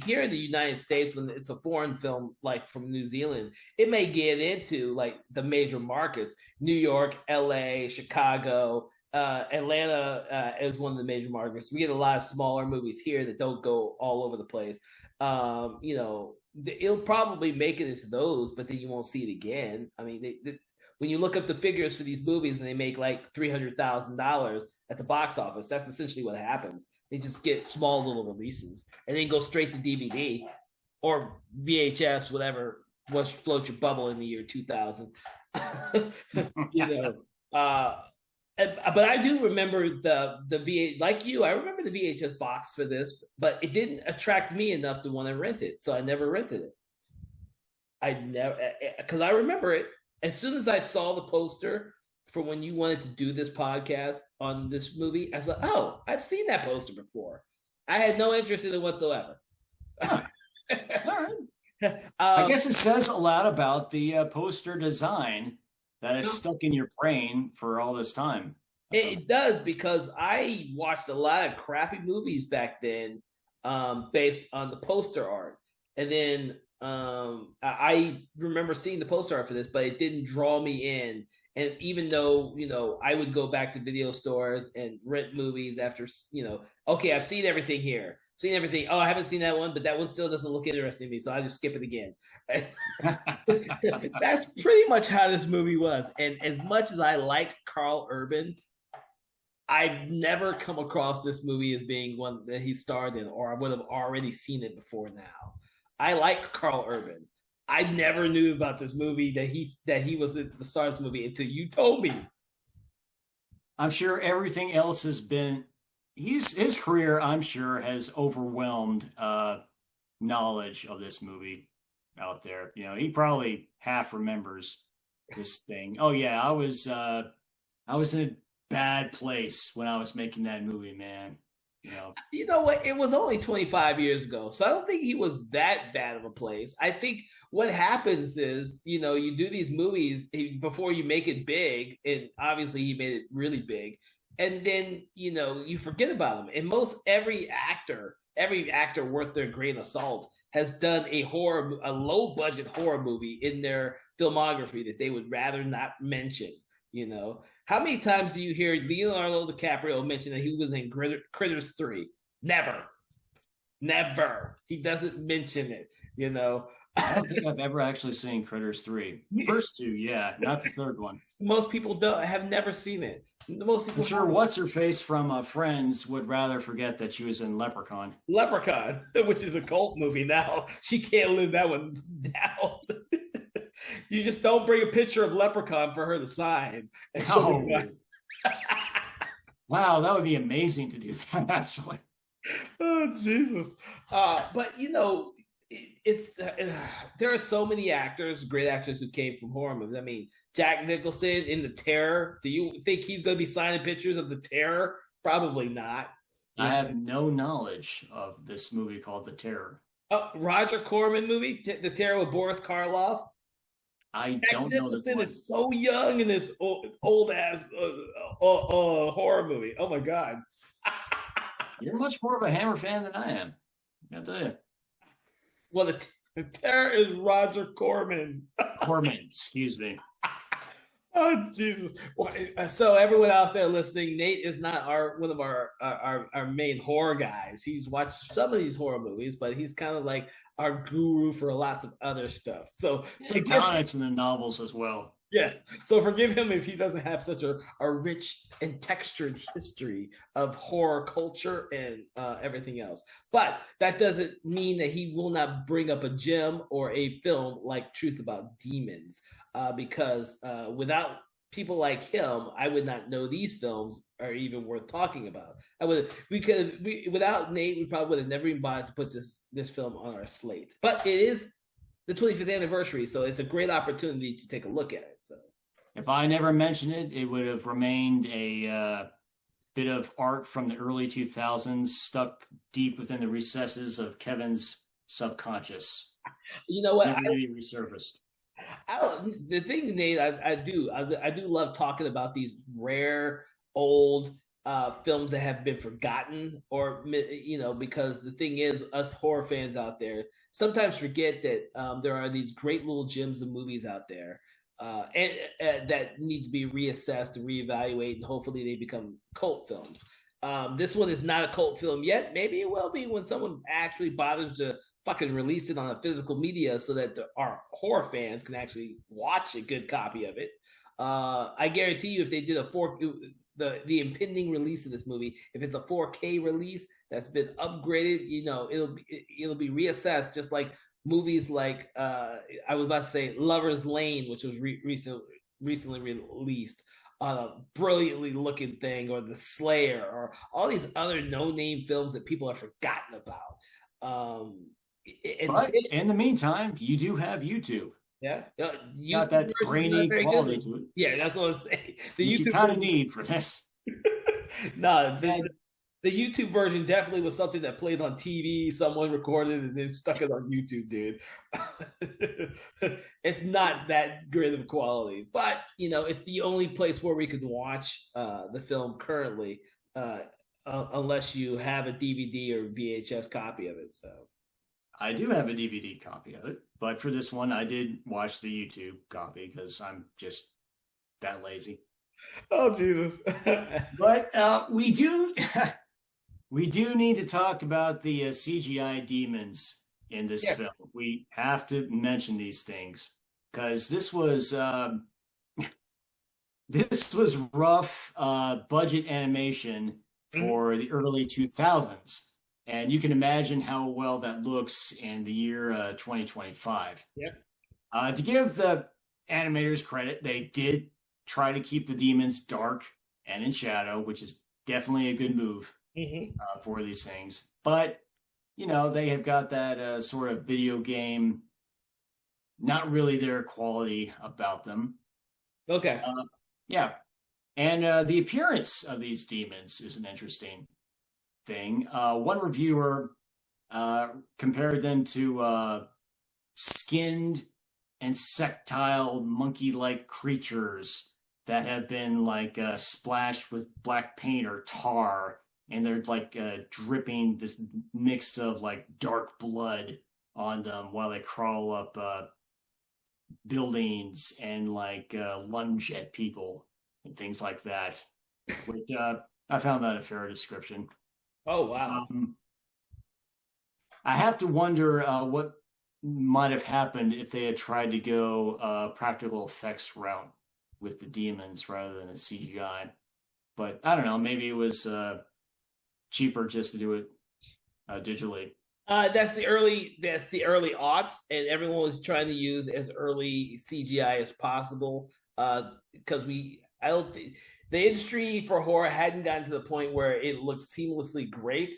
here in the United States, when it's a foreign film like from New Zealand, it may get into like the major markets: New York, L.A., Chicago, Atlanta is one of the major markets. We get a lot of smaller movies here that don't go all over the place. It'll probably make it into those, but then you won't see it again. I mean, when you look up the figures for these movies and they make like $300,000 at the box office, that's essentially what happens. They just get small little releases and then go straight to DVD or VHS, whatever was float your bubble in the year 2000. you know, uh, but I do remember the VH, like you. I remember the VHS box for this, but it didn't attract me enough to want to rent it, so I never rented it. I never, because I remember it as soon as I saw the poster for when you wanted to do this podcast on this movie. I was like, oh, I've seen that poster before. I had no interest in it whatsoever. huh. All right. I guess it says a lot about the poster design that it's stuck in your brain for all this time. It does because I watched a lot of crappy movies back then, based on the poster art, and then I remember seeing the poster art for this, but it didn't draw me in. And even though I would go back to video stores and rent movies after okay, I've seen everything here, seen everything. Oh, I haven't seen that one, but that one still doesn't look interesting to me, so I just skip it again. That's pretty much how this movie was. And as much as I like Carl Urban, I've never come across this movie as being one that he starred in, or I would have already seen it before now. I like Carl Urban. I never knew about this movie that he was the star of this movie until you told me. I'm sure everything else has been his career, I'm sure, has overwhelmed knowledge of this movie out there. He probably half remembers this thing. Oh yeah, I was in a bad place when I was making that movie, man. You know. You know what? It was only 25 years ago. So I don't think he was that bad of a place. I think what happens is, you do these movies before you make it big. And obviously, he made it really big. And then, you forget about him. And most every actor worth their grain of salt has done a low budget horror movie in their filmography that they would rather not mention. How many times do you hear Leonardo DiCaprio mention that he was in Critters 3? Never. Never. He doesn't mention it, I don't think I've ever actually seen Critters 3. First two, yeah, not the third one. Most people don't have never seen it. Most people I'm sure what's her face from Friends would rather forget that she was in Leprechaun. Leprechaun, which is a cult movie now. She can't live that one down. You just don't bring a picture of Leprechaun for her to sign. Oh, wow, that would be amazing to do that, actually. Oh Jesus! But there are so many actors, great actors who came from horror movies. I mean, Jack Nicholson in The Terror. Do you think he's going to be signing pictures of The Terror? Probably not. I have no knowledge of this movie called The Terror. Roger Corman movie, The Terror with Boris Karloff. I Jack don't know this Nicholson one. is so young in this old ass horror movie. Oh my god! You're much more of a Hammer fan than I am. I'll tell you. Well, the Terror is Roger Corman. Corman, excuse me. Oh Jesus! Well, so everyone out there listening, Nate is not one of our main horror guys. He's watched some of these horror movies, but he's kind of like our guru for lots of other stuff. So The comics and the novels as well. yes, so forgive him if he doesn't have such a rich and textured history of horror culture and everything else. But that doesn't mean that he will not bring up a gem or a film like Truth About Demons, because without people like him, I would not know these films are even worth talking about. I would without Nate, we probably would have never even bothered to put this film on our slate. But it is the 25th anniversary, so it's a great opportunity to take a look at it. So if I never mentioned it, it would have remained a bit of art from the early 2000s stuck deep within the recesses of Kevin's subconscious. You know what? Never really resurfaced. The thing, Nate, I do love talking about these rare old films that have been forgotten, or because the thing is, us horror fans out there sometimes forget that there are these great little gems of movies out there, and that need to be reassessed and reevaluated, and hopefully they become cult films. This one is not a cult film yet. Maybe it will be when someone actually bothers to fucking release it on a physical media so that our horror fans can actually watch a good copy of it. I guarantee you, if they did the impending release of this movie, if it's a 4K release that's been upgraded, it'll be reassessed, just like movies like I was about to say Lover's Lane, which was recently released on a brilliantly looking thing, or The Slayer, or all these other no-name films that people have forgotten about. But in the meantime, you do have YouTube. Yeah, Got that grainy quality to it. Yeah, that's what I'm saying. The YouTube you kind of need for this. No, the YouTube version definitely was something that played on TV. Someone recorded and then stuck it on YouTube, dude. It's not that great of quality, but it's the only place where we could watch the film currently, unless you have a DVD or VHS copy of it. So. I do have a DVD copy of it, but for this one, I did watch the YouTube copy because I'm just that lazy. Oh, Jesus. But we do need to talk about the CGI demons in this film. We have to mention these things because this was rough budget animation for the early 2000s. And you can imagine how well that looks in the year 2025. Yeah. To give the animators credit, they did try to keep the demons dark and in shadow, which is definitely a good move for these things. But, they have got that sort of video game, not really their quality about them. Okay. Yeah. And the appearance of these demons is an interesting thing. One reviewer compared them to skinned and sectile monkey-like creatures that have been splashed with black paint or tar, and they're dripping this mix of dark blood on them while they crawl up buildings and lunge at people and things like that. Which I found that a fair description. Oh, wow. I have to wonder what might have happened if they had tried to go practical effects route with the demons rather than a CGI. But I don't know, maybe it was cheaper just to do it digitally. That's the early aughts, and everyone was trying to use as early CGI as possible because I don't think the industry for horror hadn't gotten to the point where it looked seamlessly great.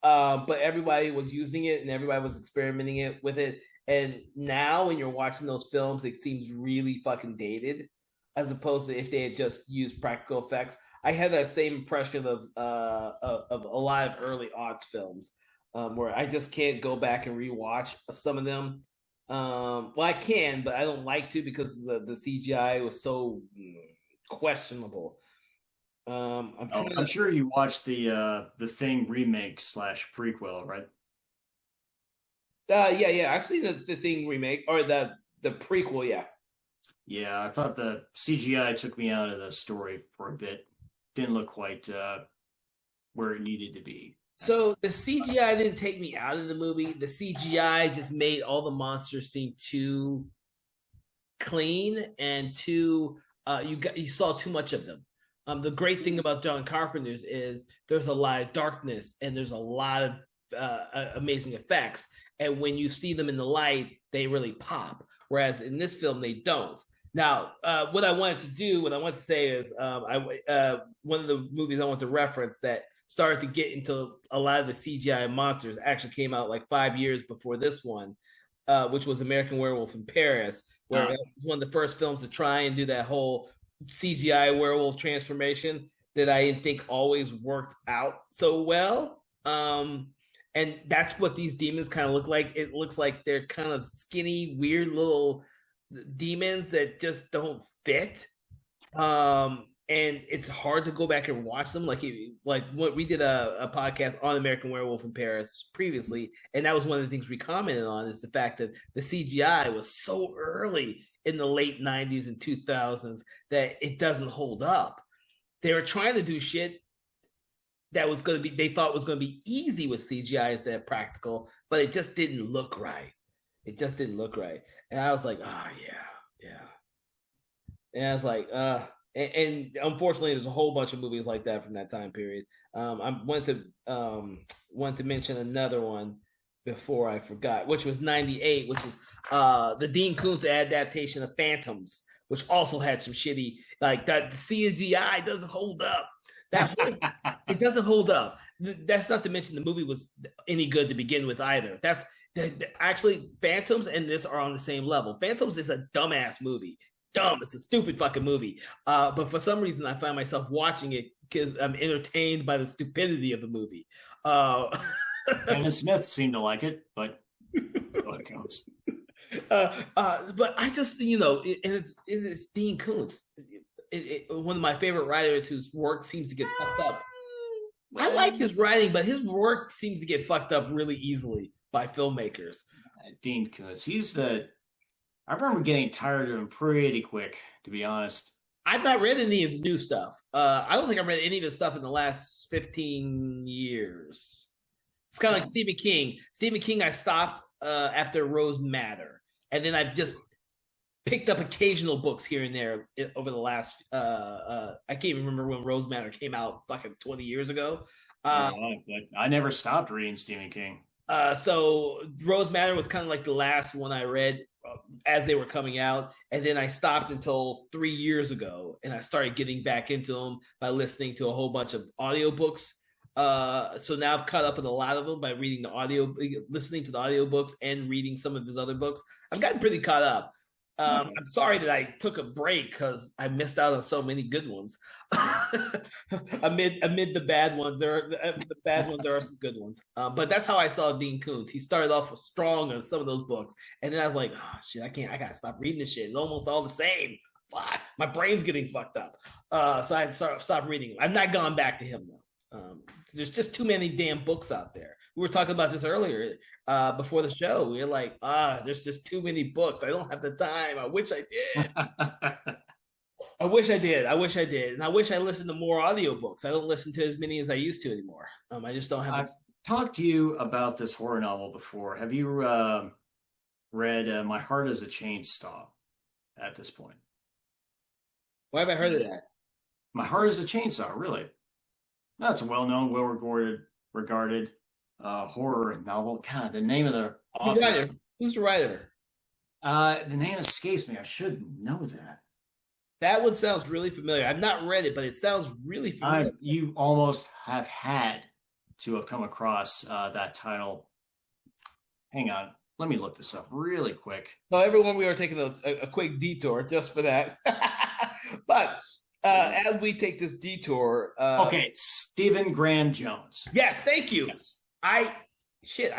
But everybody was using it and everybody was experimenting with it. And now when you're watching those films, it seems really fucking dated, as opposed to if they had just used practical effects. I had that same impression of a lot of early aughts films, where I just can't go back and rewatch some of them. Well, I can, but I don't like to because the CGI was so questionable. I'm sure you watched the Thing remake / prequel, right? Yeah. I've seen the Thing remake or the prequel. Yeah, I thought the CGI took me out of the story for a bit. Didn't look quite where it needed to be. So the CGI didn't take me out of the movie. The CGI just made all the monsters seem too clean and too. You saw too much of them. The great thing about John Carpenter's is there's a lot of darkness and there's a lot of amazing effects. And when you see them in the light, they really pop. Whereas in this film, they don't. Now, what I wanted to say is, one of the movies I want to reference that started to get into a lot of the CGI monsters actually came out like 5 years before this one, which was American Werewolf in Paris, where it was one of the first films to try and do that whole CGI werewolf transformation that I didn't think always worked out so well. And that's what these demons kind of look like. It looks like they're kind of skinny, weird little demons that just don't fit. And it's hard to go back and watch them. Like what we did a podcast on American Werewolf in Paris previously, and that was one of the things we commented on is the fact that the CGI was so early in the late 90s and 2000s that it doesn't hold up. They were trying to do shit that was going to be, they thought was going to be easy with CGI instead of practical, but it just didn't look right. It just didn't look right. And I was like, oh yeah. And I was like, and unfortunately, there's a whole bunch of movies like that from that time period. I wanted to mention another one before I forgot, which was '98, which is the Dean Koontz adaptation of Phantoms, which also had some shitty, like that. The CGI doesn't hold up. It doesn't hold up. That's not to mention the movie was any good to begin with either. Actually, Phantoms and this are on the same level. Phantoms is a dumbass movie. Dumb. It's a stupid fucking movie. But for some reason, I find myself watching it because I'm entertained by the stupidity of the movie. Kevin Smith seemed to like it, but it goes. But I just, and it's Dean Koontz, one of my favorite writers whose work seems to get fucked up. I like his writing, but his work seems to get fucked up really easily by filmmakers. Dean Koontz, I remember getting tired of him pretty quick, to be honest. I've not read any of his new stuff. I don't think I've read any of his stuff in the last 15 years. It's kind of like Stephen King. Stephen King, I stopped after Rose Matter. And then I've just picked up occasional books here and there over the last, I can't even remember when Rose Matter came out, fucking 20 years ago. But I never stopped reading Stephen King. So Rose Matter was kind of like the last one I read as they were coming out, and then I stopped until 3 years ago, and I started getting back into them by listening to a whole bunch of audiobooks. So now I've caught up with a lot of them by listening to the audiobooks and reading some of his other books. I've gotten pretty caught up. I'm sorry that I took a break because I missed out on so many good ones. amid the bad ones, there are some good ones. But that's how I saw Dean Koontz. He started off strong on some of those books, and then I was like, oh shit, I gotta stop reading this shit. It's almost all the same. Fuck, my brain's getting fucked up. So I stopped reading him. I've not gone back to him though. There's just too many damn books out there. We were talking about this earlier before the show. We were like, there's just too many books. I don't have the time. I wish I did. I wish I did. And I wish I listened to more audiobooks. I don't listen to as many as I used to anymore. I just don't have. I've talked to you about this horror novel before. Have you read My Heart is a Chainsaw at this point? Why have I heard of that? My Heart is a Chainsaw, really? That's a well-known, well-regarded horror novel. God, the name of the author. Who's the writer? The name escapes me. I should know that. That one sounds really familiar. I've not read it, but it sounds really familiar. You almost have had to have come across that title. Hang on. Let me look this up really quick. So everyone, we are taking a quick detour just for that. But as we take this detour... okay, Stephen Graham Jones. Yes, thank you. Yes. I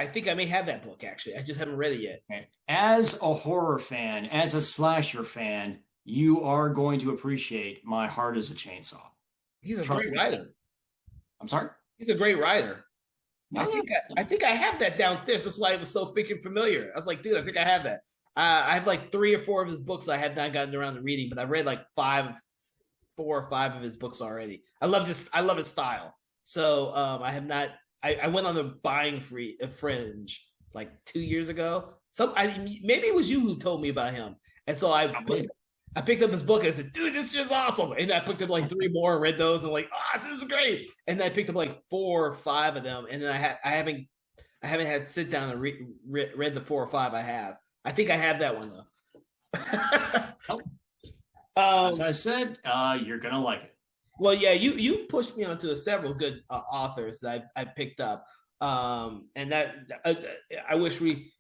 think I may have that book, actually. I just haven't read it yet. Okay. As a horror fan, as a slasher fan, you are going to appreciate My Heart is a Chainsaw. He's a great writer. I'm sorry? He's a great writer. I think I have that downstairs. That's why it was so freaking familiar. I was like, dude, I think I have that. I have like 3 or 4 of his books I have not gotten around to reading, but I've read like 4 or 5 of his books already. I love his style. So I have not. I went on a buying fringe like 2 years ago. Maybe it was you who told me about him, and so I picked up his book and I said, dude, this shit's awesome. And I picked up like 3 more and read those and like, this is great. And then I picked up like 4 or 5 of them. And then I haven't had to sit down and read the 4 or 5 I have. I think I have that one though. As I said, you're gonna like it. Well, yeah, you've pushed me onto several good authors that I picked up, and that I wish we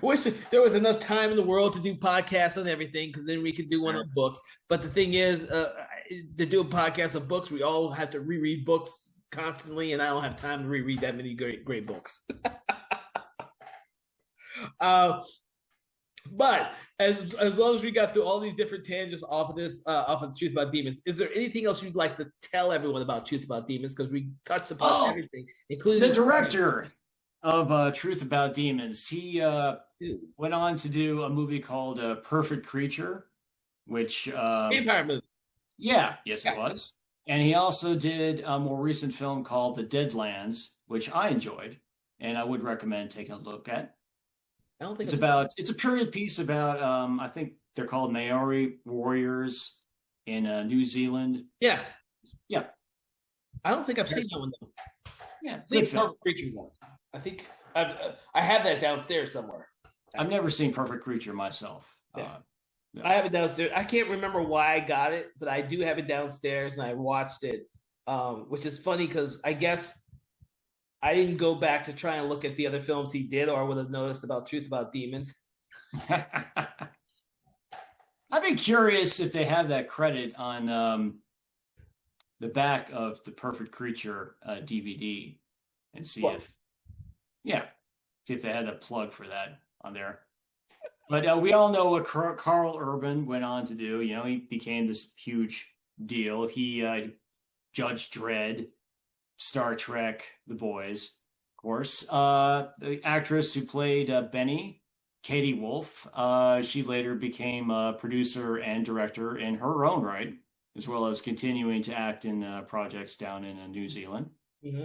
wish there was enough time in the world to do podcasts on everything, because then we could do one on books. But the thing is, to do a podcast of books, we all have to reread books constantly, and I don't have time to reread that many great books. But as long as we got through all these different tangents off of this, off of the Truth About Demons, is there anything else you'd like to tell everyone about Truth About Demons? Because we touched upon everything, including the director of Truth About Demons. He went on to do a movie called Perfect Creature, which vampire movie. Yeah, yes, it was. And he also did a more recent film called The Deadlands, which I enjoyed, and I would recommend taking a look at. I don't think it's a period piece about I think they're called Maori warriors in New Zealand. Yeah. Yeah. I don't think I've seen that one though. Yeah, I've seen Perfect Creature one. I think I have that downstairs somewhere. I've never seen Perfect Creature myself. Yeah. I have it downstairs. I can't remember why I got it, but I do have it downstairs, and I watched it, which is funny because I guess I didn't go back to try and look at the other films he did, or I would have noticed about Truth About Demons. I'd be curious if they have that credit on the back of the Perfect Creature DVD and see if they had a plug for that on there. But we all know what Carl Urban went on to do. You know, he became this huge deal. He Judge Dredd, Star Trek, The Boys, of course. The actress who played Benny, Katie Wolf, she later became a producer and director in her own right, as well as continuing to act in projects down in New Zealand. Mm-hmm.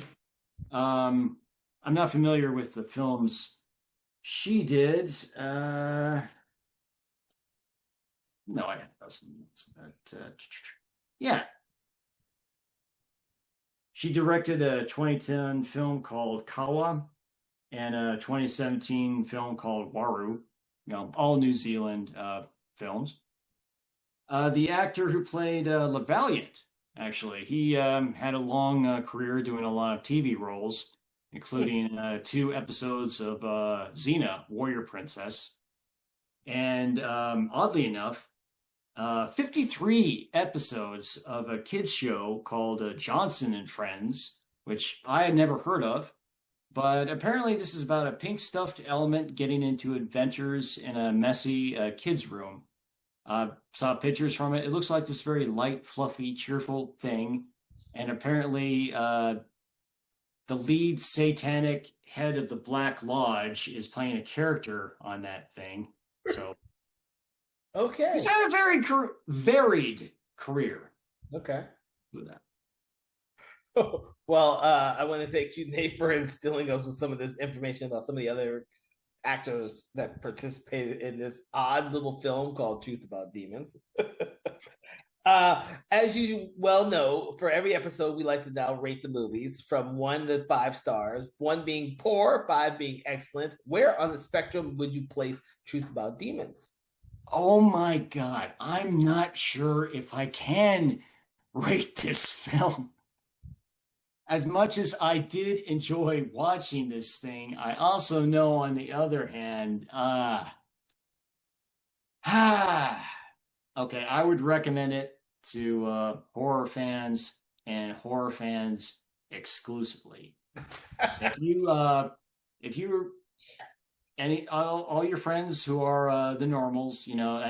I'm not familiar with the films she did. No, I don't. Yeah. She directed a 2010 film called Kawa and a 2017 film called Waru, all New Zealand films. The actor who played LaValliant, actually, he had a long career doing a lot of TV roles, including 2 episodes of Xena, Warrior Princess. And oddly enough, 53 episodes of a kids show called Johnson and Friends, which I had never heard of. But apparently this is about a pink stuffed element getting into adventures in a messy kids' room. Saw pictures from it. It looks like this very light, fluffy, cheerful thing. And apparently the lead satanic head of the Black Lodge is playing a character on that thing. So okay, he's had a very varied career. Okay. With that. Well, I want to thank you, Nate, for instilling us with some of this information about some of the other actors that participated in this odd little film called Truth About Demons. As you well know, for every episode, we like to now rate the movies from 1 to 5 stars, 1 being poor, 5 being excellent. Where on the spectrum would you place Truth About Demons? Oh my God, I'm not sure if I can rate this film. As much as I did enjoy watching this thing, I also know on the other hand, okay, I would recommend it to horror fans and horror fans exclusively. If you all your friends who are the normals,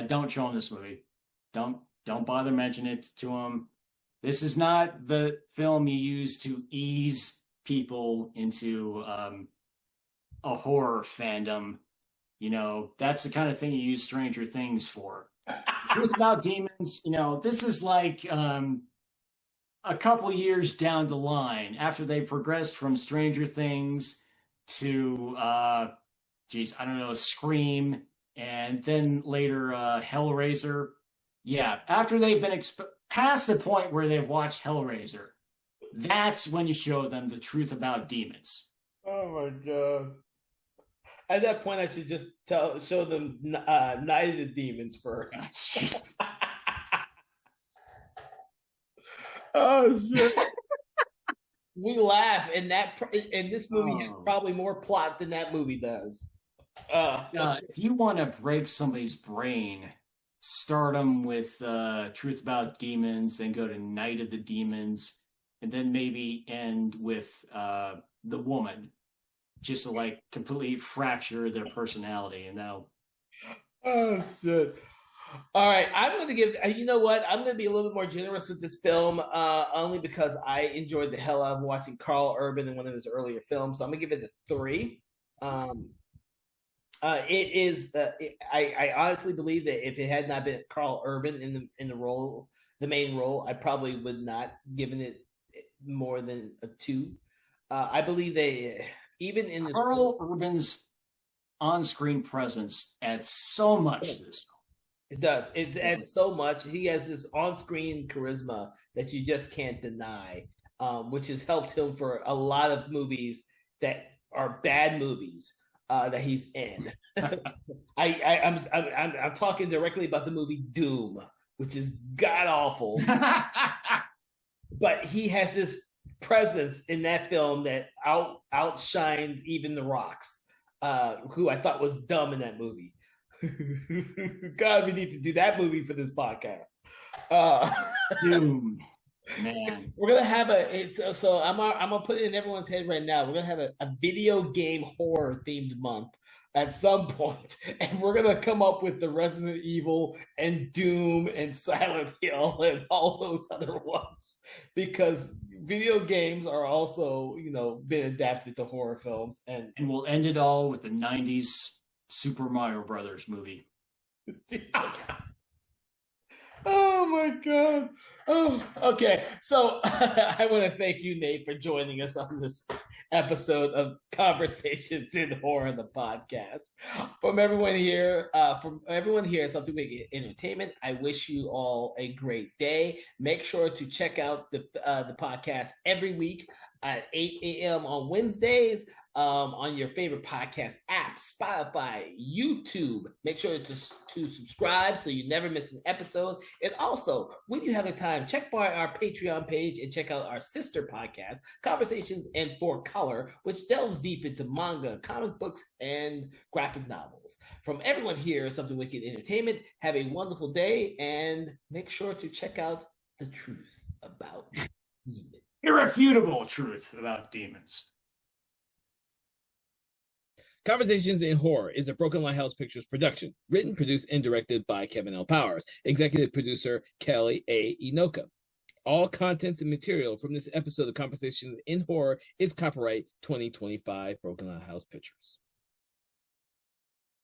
don't show them this movie. Don't bother mentioning it to them. This is not the film you use to ease people into a horror fandom. That's the kind of thing you use Stranger Things for. Truth About Demons, this is like a couple years down the line after they progressed from Stranger Things to, I don't know, Scream, and then later Hellraiser. Yeah, after they've been past the point where they've watched Hellraiser, that's when you show them the Truth About Demons. Oh my God. At that point, I should just show them Night of the Demons first. Oh shit. We laugh, and this movie has probably more plot than that movie does. If you want to break somebody's brain, start them with Truth About Demons, then go to Night of the Demons, and then maybe end with The Woman, just to like completely fracture their personality. And now, oh shit. All right, I'm going to give. You know what? I'm going to be a little bit more generous with this film, only because I enjoyed the hell out of watching Carl Urban in one of his earlier films. So I'm going to give it a 3. It is. I honestly believe that if it had not been Carl Urban in the role, the main role, I probably would not given it more than a 2. I believe they even in Carl Urban's on-screen presence adds so much to this. It does. It adds so much. He has this on-screen charisma that you just can't deny, which has helped him for a lot of movies that are bad movies that he's in. I'm talking directly about the movie Doom, which is god awful, but he has this presence in that film that outshines even The Rock's, who I thought was dumb in that movie. God, we need to do that movie for this podcast. Doom, man. We're gonna have I'm gonna put it in everyone's head right now. We're gonna have a video game horror themed month at some point, and we're gonna come up with the Resident Evil and Doom and Silent Hill and all those other ones, because video games are also, been adapted to horror films, and we'll end it all with the 90s Super Mario Brothers movie. Oh my God. Oh, okay. So I want to thank you, Nate, for joining us on this episode of Conversations in Horror, the podcast. From everyone here at Something Big Entertainment, I wish you all a great day. Make sure to check out the podcast every week at 8 a.m. on Wednesdays, on your favorite podcast app, Spotify, YouTube. Make sure to subscribe so you never miss an episode. And also, when you have a time, check by our Patreon page and check out our sister podcast, Conversations in 4Color, which delves deep into manga, comic books, and graphic novels. From everyone here at Something Wicked Entertainment, have a wonderful day, and make sure to check out the truth about demons. Irrefutable truth about demons. Conversations in Horror is a Broken Lighthouse Pictures production, written, produced, and directed by Kevin L. Powers, executive producer Kelly A. Inoka. All contents and material from this episode of Conversations in Horror is copyright 2025 Broken Lighthouse Pictures.